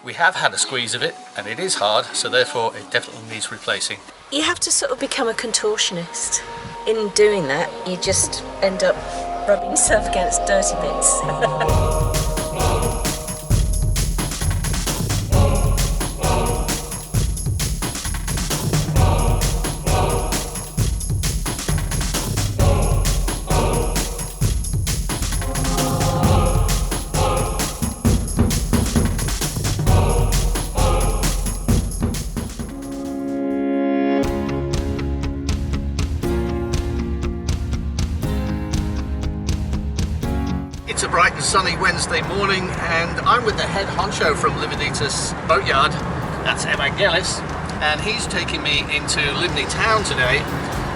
We have had a squeeze of it, and it is hard, so therefore it definitely needs replacing. You have to sort of become a contortionist. In doing that, you just end up rubbing yourself against dirty bits. It's a bright and sunny Wednesday morning, and I'm with the head honcho from Lividitas Boatyard, that's Evangelis, and he's taking me into Limney town today,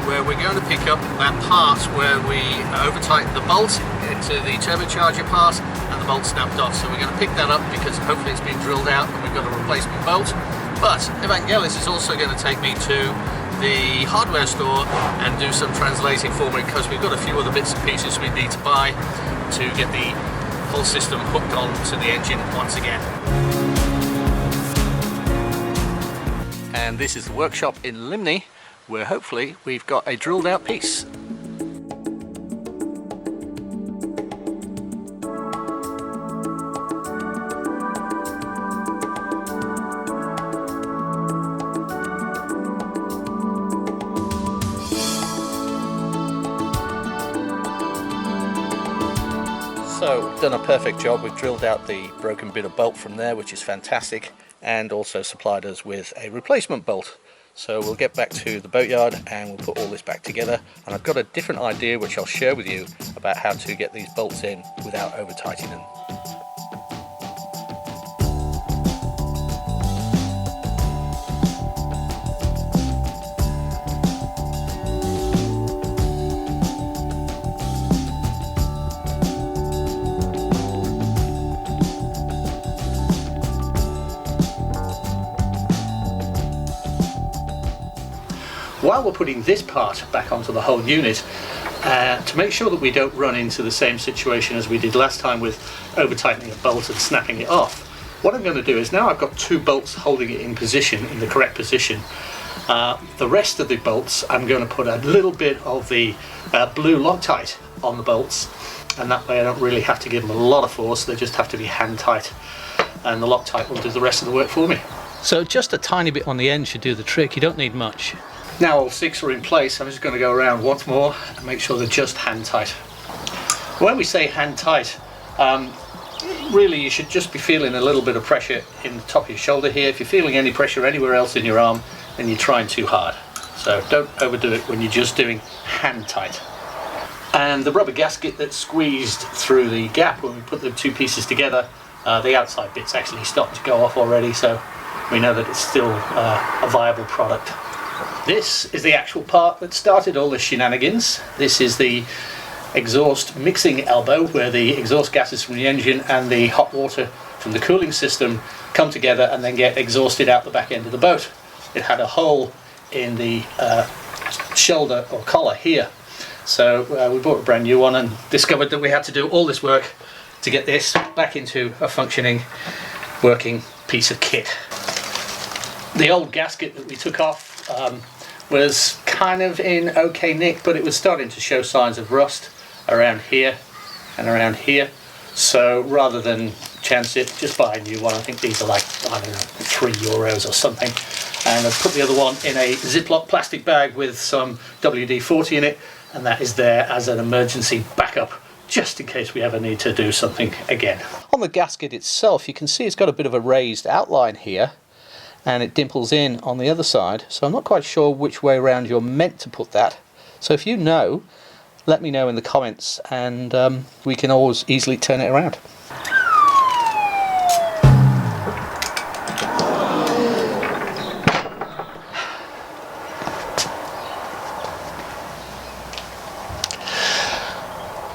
where we're going to pick up that part where we over-tightened the bolt into the turbocharger part and the bolt snapped off. So we're going to pick that up because hopefully it's been drilled out and we've got a replacement bolt. But Evangelis is also going to take me to the hardware store and do some translating for me, because we've got a few other bits and pieces we need to buy to get the whole system hooked on to the engine once again. And this is the workshop in Limney, where hopefully we've got a drilled out piece. So we've done a perfect job. We've drilled out the broken bit of bolt from there, which is fantastic, and also supplied us with a replacement bolt. So we'll get back to the boatyard and we'll put all this back together. And I've got a different idea which I'll share with you about how to get these bolts in without over tightening them. While we're putting this part back onto the whole unit, to make sure that we don't run into the same situation as we did last time with over tightening a bolt and snapping it off, what I'm going to do is, now I've got two bolts holding it in position, in the correct position, the rest of the bolts I'm going to put a little bit of the blue Loctite on the bolts, and that way I don't really have to give them a lot of force, they just have to be hand tight, and the Loctite will do the rest of the work for me. So just a tiny bit on the end should do the trick, you don't need much. Now all six are in place, I'm just going to go around once more and make sure they're just hand tight. When we say hand tight, really you should just be feeling a little bit of pressure in the top of your shoulder here. If you're feeling any pressure anywhere else in your arm, then you're trying too hard. So don't overdo it when you're just doing hand tight. And the rubber gasket that's squeezed through the gap when we put the two pieces together, the outside bit's actually stopped to go off already, so we know that it's still a viable product. This is the actual part that started all the shenanigans. This is the exhaust mixing elbow, where the exhaust gases from the engine and the hot water from the cooling system come together and then get exhausted out the back end of the boat. It had a hole in the shoulder or collar here, so we bought a brand new one and discovered that we had to do all this work to get this back into a functioning, working piece of kit. The old gasket that we took off was kind of in okay nick, but it was starting to show signs of rust around here and around here, so rather than chance it, just buy a new one. I think these are like, I don't know, €3 or something, and I've put the other one in a Ziploc plastic bag with some WD-40 in it, and that is there as an emergency backup just in case we ever need to do something again. On the gasket itself, you can see it's got a bit of a raised outline here, and it dimples in on the other side, so I'm not quite sure which way around you're meant to put that. So if you know, let me know in the comments, and we can always easily turn it around.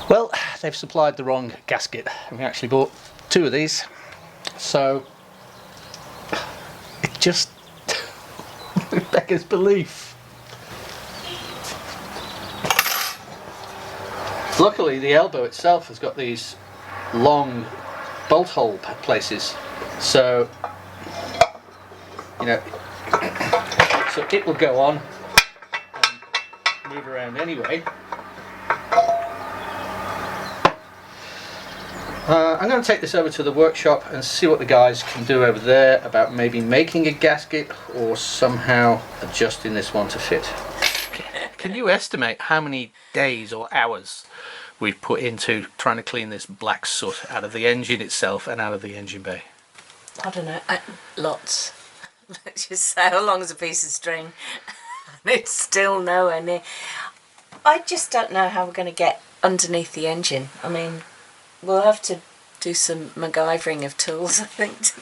Well, they've supplied the wrong gasket, and we actually bought two of these, so it just beggars belief. Luckily the elbow itself has got these long bolt hole places, so you know, so it will go on and move around anyway. I'm going to take this over to the workshop and see what the guys can do over there about maybe making a gasket or somehow adjusting this one to fit. Can you estimate how many days or hours we've put into trying to clean this black soot out of the engine itself and out of the engine bay? I don't know, lots. Let's just say, how long is a piece of string? It's still nowhere near. I just don't know how we're going to get underneath the engine. I mean, we'll have to do some MacGyvering of tools, I think,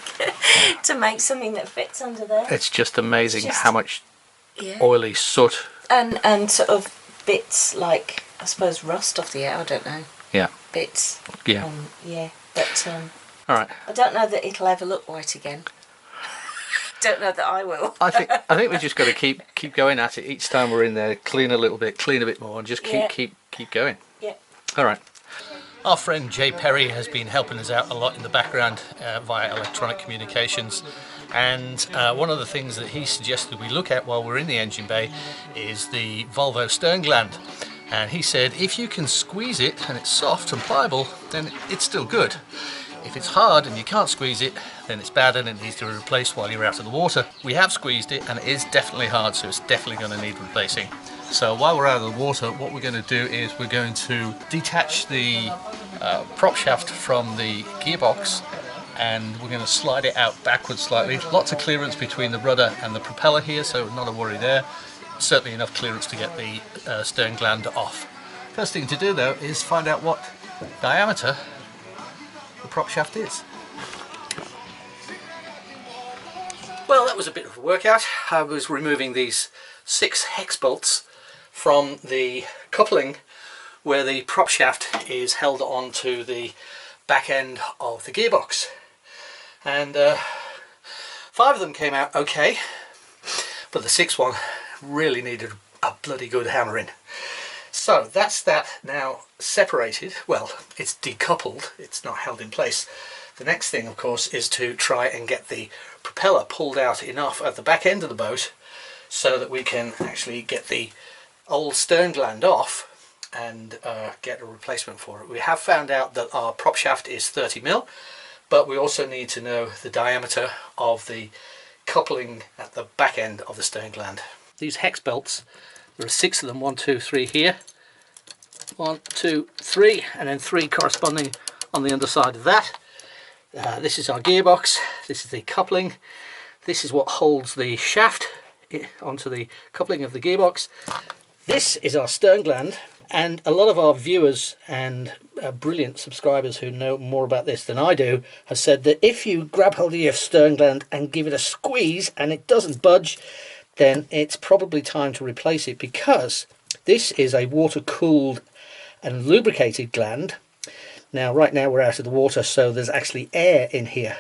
to make something that fits under there. It's just amazing how much oily soot. And sort of bits like, I suppose, rust off the air, I don't know. Yeah. Bits. Yeah. But all right. I don't know that it'll ever look white again. Don't know that I will. I think we just got to keep going at it each time we're in there. Clean a little bit, clean a bit more, and just keep going. Yeah. All right. Our friend Jay Perry has been helping us out a lot in the background via electronic communications, and one of the things that he suggested we look at while we're in the engine bay is the Volvo stern gland. And he said if you can squeeze it and it's soft and pliable, then it's still good. If it's hard and you can't squeeze it, then it's bad and it needs to be replaced while you're out of the water. We have squeezed it and it is definitely hard, so it's definitely going to need replacing. So while we're out of the water, what we're going to do is we're going to detach the prop shaft from the gearbox, and we're going to slide it out backwards slightly. Lots of clearance between the rudder and the propeller here, so not a worry there. Certainly enough clearance to get the stern gland off. First thing to do though is find out what diameter the prop shaft is. Well, that was a bit of a workout. I was removing these 6 hex bolts from the coupling where the prop shaft is held onto the back end of the gearbox, and 5 of them came out okay, but the 6th one really needed a bloody good hammering. So that's that now separated. Well, it's decoupled, it's not held in place. The next thing, of course, is to try and get the propeller pulled out enough at the back end of the boat so that we can actually get the old stern gland off and get a replacement for it. We have found out that our prop shaft is 30mm, but we also need to know the diameter of the coupling at the back end of the stern gland. These hex bolts, there are 6 of them, 1, 2, 3 here, 1, 2, 3, and then 3 corresponding on the underside of that. This is our gearbox, this is the coupling, this is what holds the shaft onto the coupling of the gearbox. This is our stern gland, and a lot of our viewers and brilliant subscribers who know more about this than I do have said that if you grab hold of your stern gland and give it a squeeze and it doesn't budge, then it's probably time to replace it, because this is a water-cooled and lubricated gland. Now, right now we're out of the water, so there's actually air in here.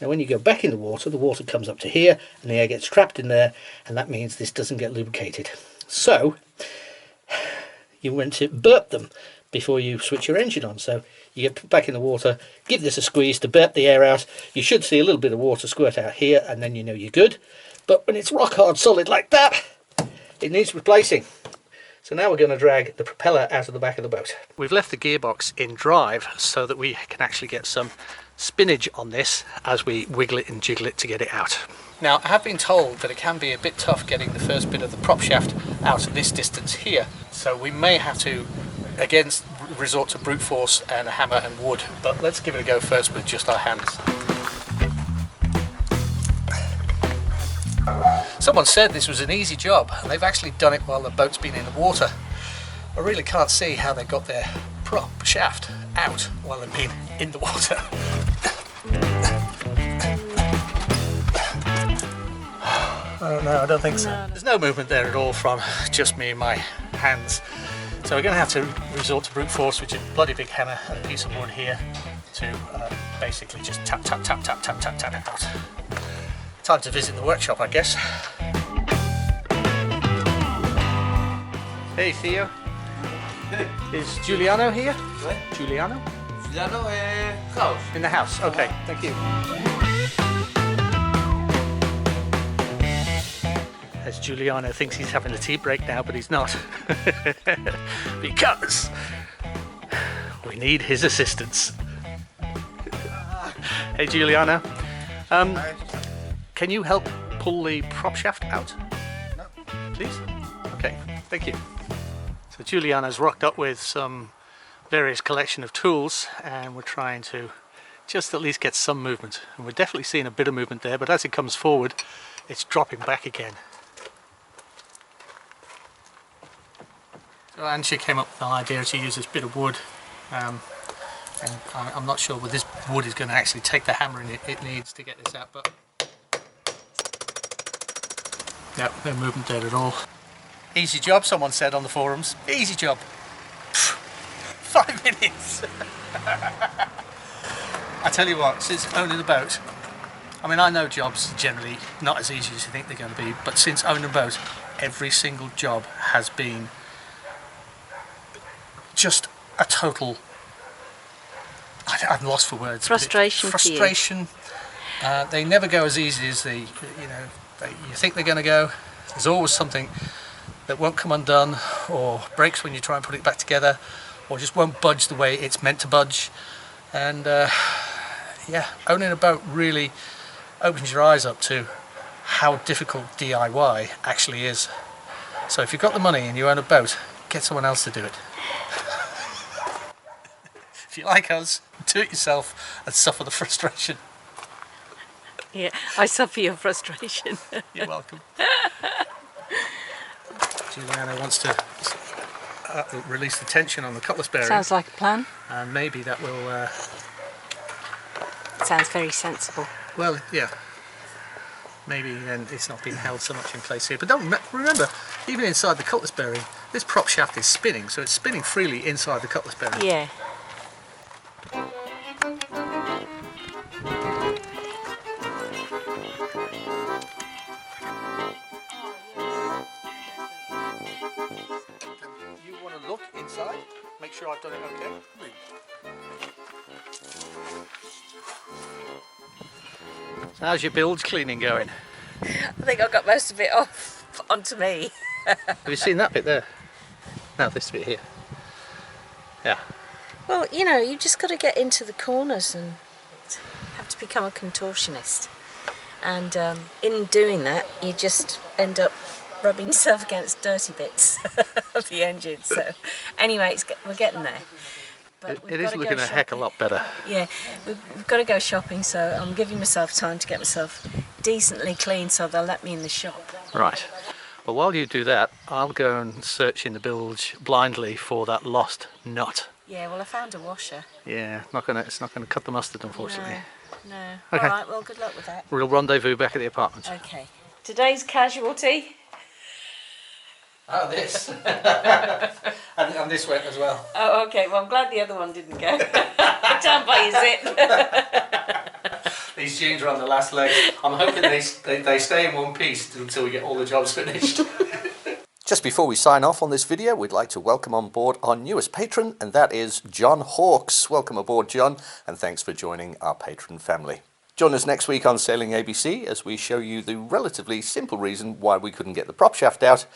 Now, when you go back in the water comes up to here and the air gets trapped in there, and that means this doesn't get lubricated. So you want to burp them before you switch your engine on. So you get put back in the water, give this a squeeze to burp the air out. You should see a little bit of water squirt out here, and then you know you're good. But when it's rock hard solid like that, it needs replacing. So now we're going to drag the propeller out of the back of the boat. We've left the gearbox in drive so that we can actually get some spinach on this as we wiggle it and jiggle it to get it out. Now, I have been told that it can be a bit tough getting the first bit of the prop shaft out of this distance here, so we may have to again resort to brute force and a hammer and wood, but let's give it a go first with just our hands. Someone said this was an easy job, and they've actually done it while the boat's been in the water. I really can't see how they got their prop shaft out while they've been in the water. I don't know, I don't think so. There's no movement there at all from just me and my hands. So we're going to have to resort to brute force, which is a bloody big hammer and a piece of wood here to basically just tap, tap, tap, tap, tap, tap, tap it out. Time to visit the workshop, I guess. Hey Theo. Is Giuliano here? What? Giuliano? Giuliano house. In the house, okay, thank you. as Giuliano thinks he's having a tea break now, but he's not. Because we need his assistance. Hey Giuliano, can you help pull the prop shaft out? No. Please? Okay, thank you. So Giuliano's rocked up with some various collection of tools, and we're trying to just at least get some movement. And we're definitely seeing a bit of movement there, but as it comes forward, it's dropping back again. So Anshia came up with the idea to use this bit of wood, and I'm not sure whether this wood is going to actually take the hammering it needs to get this out, but no movement there at all. Easy job, someone said on the forums. Easy job. 5 minutes. I tell you what, since owning the boat, I mean, I know jobs are generally not as easy as you think they're going to be, but since owning a boat, every single job has been just a total, I'm lost for words. Frustration. Frustration. They never go as easy as you think they're going to go. There's always something that won't come undone, or breaks when you try and put it back together, or just won't budge the way it's meant to budge. And yeah, owning a boat really opens your eyes up to how difficult DIY actually is. So if you've got the money and you own a boat, get someone else to do it. If you like us, do it yourself and suffer the frustration. Yeah, I suffer your frustration. You're welcome. Giuliano wants to release the tension on the cutlass bearing. Sounds like a plan. And maybe that will... Sounds very sensible. Well, yeah. Maybe then it's not being held so much in place here. But don't remember, even inside the cutlass bearing, this prop shaft is spinning, so it's spinning freely inside the cutlass bearing. Yeah. You want to look inside, make sure I've done it okay. So how's your bilge cleaning going? I think I got most of it off onto me. Have you seen that bit there? No, this bit here. Yeah. Well, you know, you just got to get into the corners and have to become a contortionist. And in doing that, you just end up rubbing yourself against dirty bits of the engine. So anyway, we're getting there. But It is looking a heck of a lot better. Yeah, we've got to go shopping, so I'm giving myself time to get myself decently clean so they'll let me in the shop. Right. Well, while you do that, I'll go and search in the bilge blindly for that lost nut. Yeah, well, I found a washer. Yeah, it's not gonna cut the mustard, unfortunately. No. Okay. All right, well, good luck with that. We'll rendezvous back at the apartment. Okay. Today's casualty. Oh, this. and this went as well. Oh, okay. Well, I'm glad the other one didn't go. Down by your zip. These jeans are on the last leg. I'm hoping they stay in one piece until we get all the jobs finished. Just before we sign off on this video, we'd like to welcome on board our newest patron, and that is John Hawkes. Welcome aboard, John, and thanks for joining our patron family. Join us next week on Sailing ABC as we show you the relatively simple reason why we couldn't get the prop shaft out.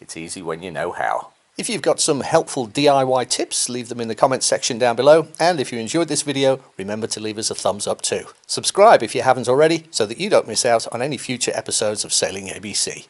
It's easy when you know how. If you've got some helpful DIY tips, leave them in the comments section down below. And if you enjoyed this video, remember to leave us a thumbs up too. Subscribe if you haven't already so that you don't miss out on any future episodes of Sailing ABC.